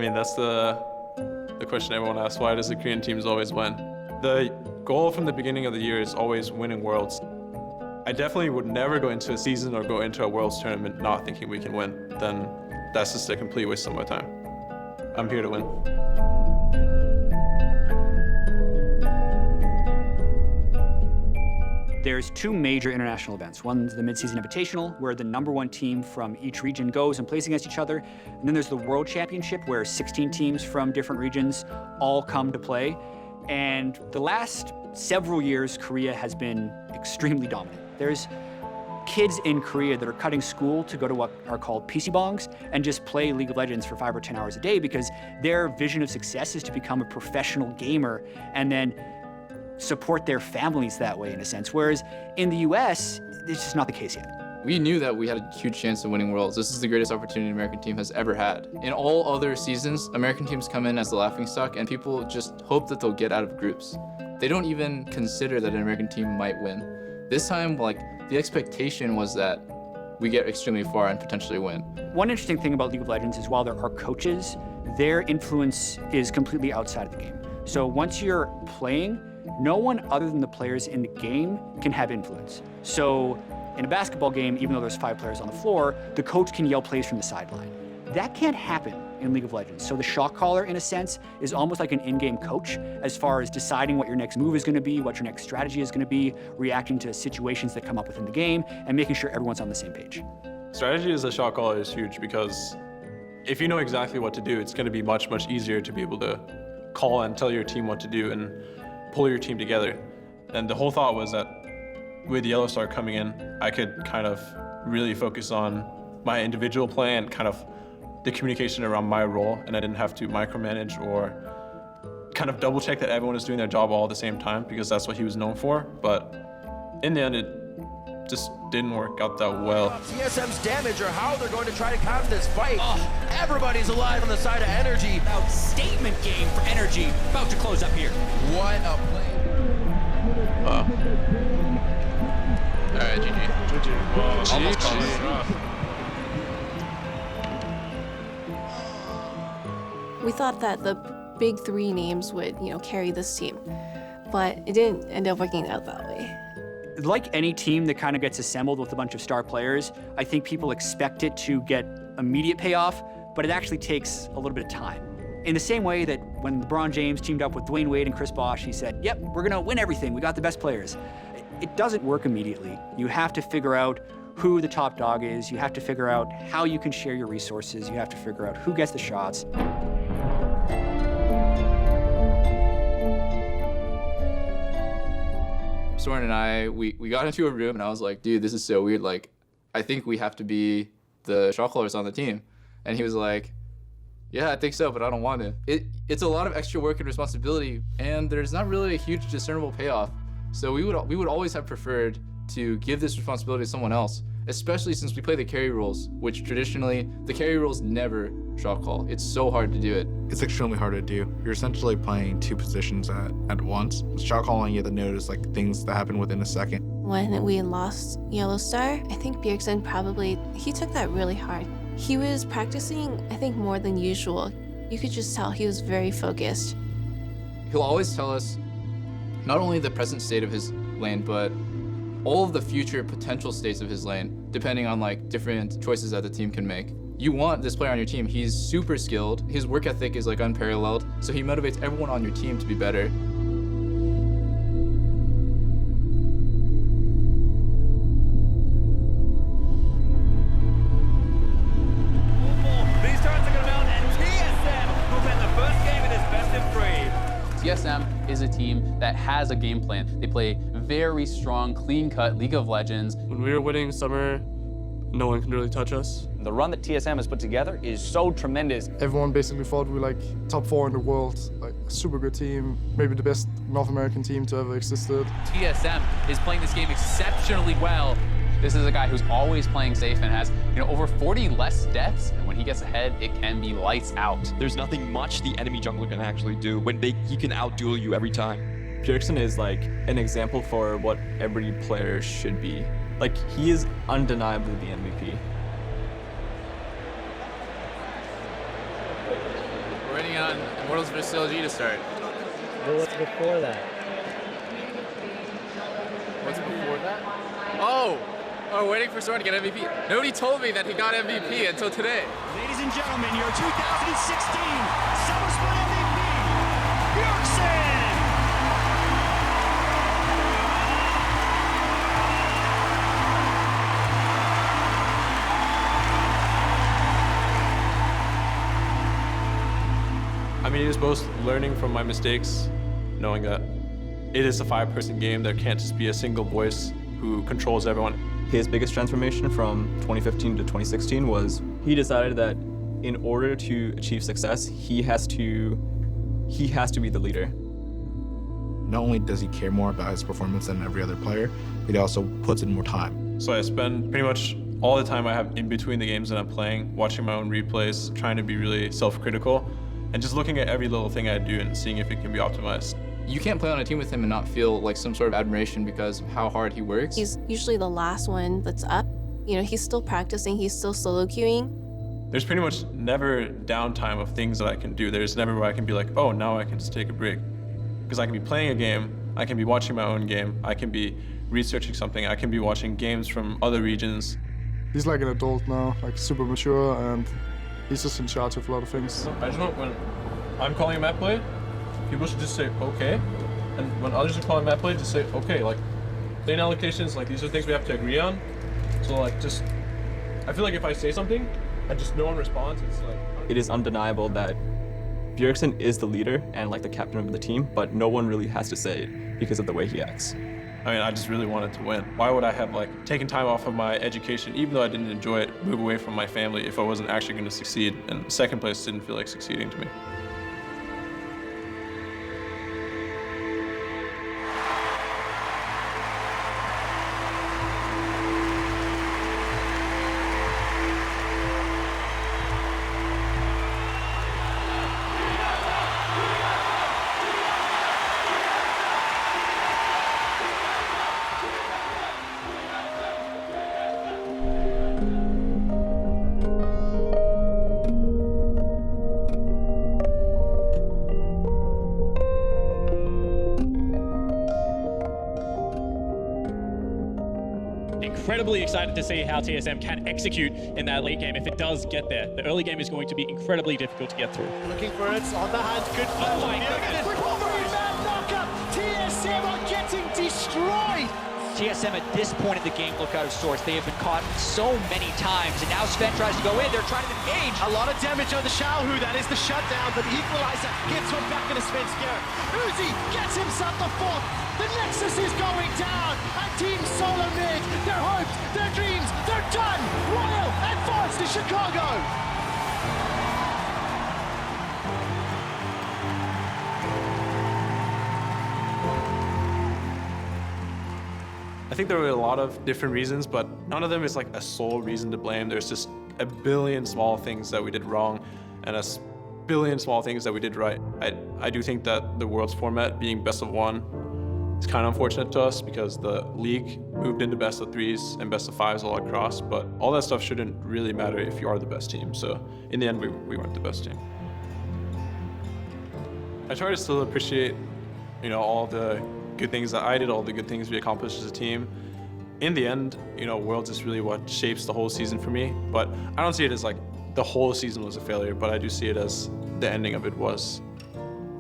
mean, that's the question everyone asks. Why does the Korean teams always win? The goal from the beginning of the year is always winning Worlds. I definitely would never go into a season or go into a Worlds tournament not thinking we can win. Then that's just a complete waste of my time. I'm here to win. There's two major international events. One's the Mid-Season Invitational, where the #1 team from each region goes and plays against each other. And then there's the World Championship, where 16 teams from different regions all come to play. And the last several years, Korea has been extremely dominant. There's kids in Korea that are cutting school to go to what are called PC bongs and just play League of Legends for 5 or 10 hours a day because their vision of success is to become a professional gamer and then support their families that way, in a sense. Whereas in the US, it's just not the case yet. We knew that we had a huge chance of winning Worlds. This is the greatest opportunity an American team has ever had. In all other seasons, American teams come in as the laughingstock and people just hope that they'll get out of groups. They don't even consider that an American team might win. This time, the expectation was that we get extremely far and potentially win. One interesting thing about League of Legends is while there are coaches, their influence is completely outside of the game. So once you're playing, no one other than the players in the game can have influence. So in a basketball game, even though there's 5 players on the floor, the coach can yell plays from the sideline. That can't happen in League of Legends. So the shot caller, in a sense, is almost like an in-game coach as far as deciding what your next move is going to be, what your next strategy is going to be, reacting to situations that come up within the game, and making sure everyone's on the same page. Strategy as a shot caller is huge because if you know exactly what to do, it's going to be much, much easier to be able to call and tell your team what to do and pull your team together. And the whole thought was that with Yellow Star coming in, I could kind of really focus on my individual play and kind of the communication around my role, and I didn't have to micromanage or kind of double check that everyone is doing their job all at the same time because that's what he was known for. But in the end, it just didn't work out that well. TSM's damage or how they're going to try to counter this fight. Everybody's alive on the side of Energy. About statement game for Energy. About to close up here. What a play. All right, GG. Almost called it. We thought that the big 3 names would, carry this team, but it didn't end up working out that way. Like any team that kind of gets assembled with a bunch of star players, I think people expect it to get immediate payoff, but it actually takes a little bit of time. In the same way that when LeBron James teamed up with Dwayne Wade and Chris Bosh, he said, yep, we're gonna win everything, we got the best players. It doesn't work immediately. You have to figure out who the top dog is, you have to figure out how you can share your resources, you have to figure out who gets the shots. Soren and I, we got into a room and I was like, dude, this is so weird. I think we have to be the shot callers on the team. And he was like, yeah, I think so, but I don't want to. It's a lot of extra work and responsibility, and there's not really a huge discernible payoff. So we would always have preferred to give this responsibility to someone else, especially since we play the carry roles, which traditionally, the carry roles never shot call. It's so hard to do it. It's extremely hard to do. You're essentially playing 2 positions at once. Shot calling, you have to notice things that happen within a second. When we lost Yellow Star, I think Bjergsen he took that really hard. He was practicing, I think, more than usual. You could just tell he was very focused. He'll always tell us not only the present state of his lane, but all of the future potential states of his lane, depending on different choices that the team can make. You want this player on your team. He's super skilled. His work ethic is unparalleled, so he motivates everyone on your team to be better. These turns are going to mount, and TSM will win the first game in his best of 3. TSM is a team that has a game plan. They play very strong, clean-cut League of Legends. When we were winning summer, no one can really touch us. The run that TSM has put together is so tremendous. Everyone basically thought we were top 4 in the world, a super good team, maybe the best North American team to ever existed. TSM is playing this game exceptionally well. This is a guy who's always playing safe and has, over 40 less deaths, and when he gets ahead, it can be lights out. There's nothing much the enemy jungler can actually do when he can outduel you every time. Bjergsen is an example for what every player should be. He is undeniably the MVP. waiting on Immortals vs. CLG to start. Well, what's before that? What's before that? Oh, waiting for someone to get MVP. Nobody told me that he got MVP until today. Ladies and gentlemen, your 2016 Summer Split MVP, Bjergsen! I mean, it is both learning from my mistakes, knowing that it is a 5-person game. There can't just be a single voice who controls everyone. His biggest transformation from 2015 to 2016 was he decided that in order to achieve success, he has to be the leader. Not only does he care more about his performance than every other player, but he also puts in more time. So I spend pretty much all the time I have in between the games that I'm playing, watching my own replays, trying to be really self-critical, and just looking at every little thing I do and seeing if it can be optimized. You can't play on a team with him and not feel like some sort of admiration because of how hard he works. He's usually the last one that's up. You know, he's still practicing, he's still solo queuing. There's pretty much never downtime of things that I can do. There's never where I can be like, oh, now I can just take a break. Because I can be playing a game, I can be watching my own game, I can be researching something, I can be watching games from other regions. He's like an adult now, like super mature, and he's just in charge of a lot of things. I just know when I'm calling a map play, people should just say okay, and when others are calling map play, just say okay. Like lane allocations, like these are things we have to agree on. So like just, I feel like if I say something and just no one responds, it's like. It is undeniable that Bjergsen is the leader and like the captain of the team, but no one really has to say it because of the way he acts. I mean, I just really wanted to win. Why would I have like taken time off of my education, even though I didn't enjoy it, move away from my family if I wasn't actually going to succeed? And second place didn't feel like succeeding to me. Incredibly excited to see how TSM can execute in that late game if it does get there. The early game is going to be incredibly difficult to get through. Looking for it on the hand, good flash. Oh my goodness. Three-man knockup. TSM are getting destroyed. TSM at this point in the game look out of sorts. They have been caught so many times, and now Sven tries to go in. They're trying to engage. A lot of damage on the Xiaohu. That is the shutdown, but the equalizer gets one back into Sven's Garrett. Uzi gets himself the fourth. The Nexus is going down. And Team SoloMid, their hopes, their dreams, they're done. Royal advance to Chicago. I think there were a lot of different reasons, but none of them is like a sole reason to blame. There's just a billion small things that we did wrong and a billion small things that we did right. I do think that the Worlds format being best of one is kind of unfortunate to us because the league moved into best of threes and best of fives all across, but all that stuff shouldn't really matter if you are the best team. So in the end, we weren't the best team. I try to still appreciate, you know, all the good things that I did, all the good things we accomplished as a team. In the end, you know, Worlds is really what shapes the whole season for me, but I don't see it as like the whole season was a failure, but I do see it as the ending of it was.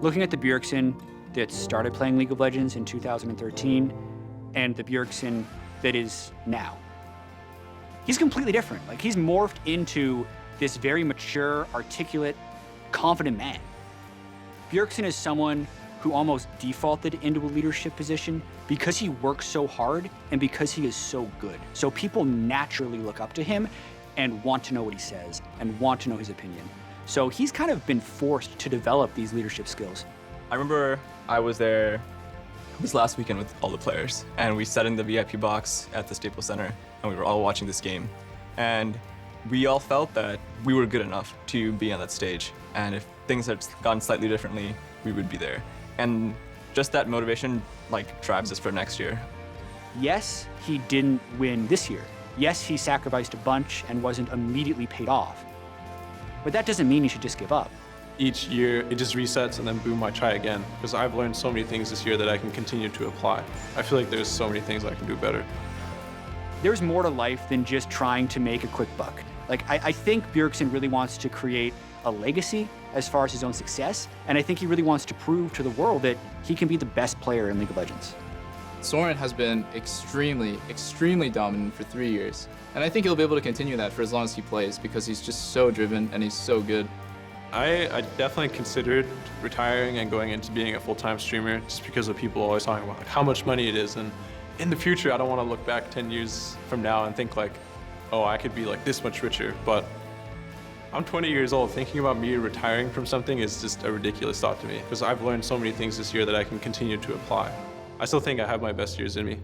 Looking at the Bjergsen that started playing League of Legends in 2013 and the Bjergsen that is now, he's completely different. Like, he's morphed into this very mature, articulate, confident man. Bjergsen is someone who almost defaulted into a leadership position because he works so hard and because he is so good. So people naturally look up to him and want to know what he says and want to know his opinion. So he's kind of been forced to develop these leadership skills. I remember I was there, it was last weekend with all the players, and we sat in the VIP box at the Staples Center, and we were all watching this game. And we all felt that we were good enough to be on that stage, and if things had gone slightly differently, we would be there. And just that motivation like drives us for next year. Yes, he didn't win this year. Yes, he sacrificed a bunch and wasn't immediately paid off. But that doesn't mean he should just give up. each year it just resets and then boom, I try again. Because I've learned so many things this year that I can continue to apply. I feel like there's so many things I can do better. There's more to life than just trying to make a quick buck. Like, I think Bjergsen really wants to create a legacy as far as his own success, and I think he really wants to prove to the world that he can be the best player in League of Legends. Soren has been extremely, extremely dominant for 3 years. And I think he'll be able to continue that for as long as he plays because he's just so driven and he's so good. I definitely considered retiring and going into being a full-time streamer just because of people always talking about like how much money it is. And in the future, I don't want to look back 10 years from now and think like, oh, I could be like this much richer. But I'm 20 years old. Thinking about me retiring from something is just a ridiculous thought to me because I've learned so many things this year that I can continue to apply. I still think I have my best years in me.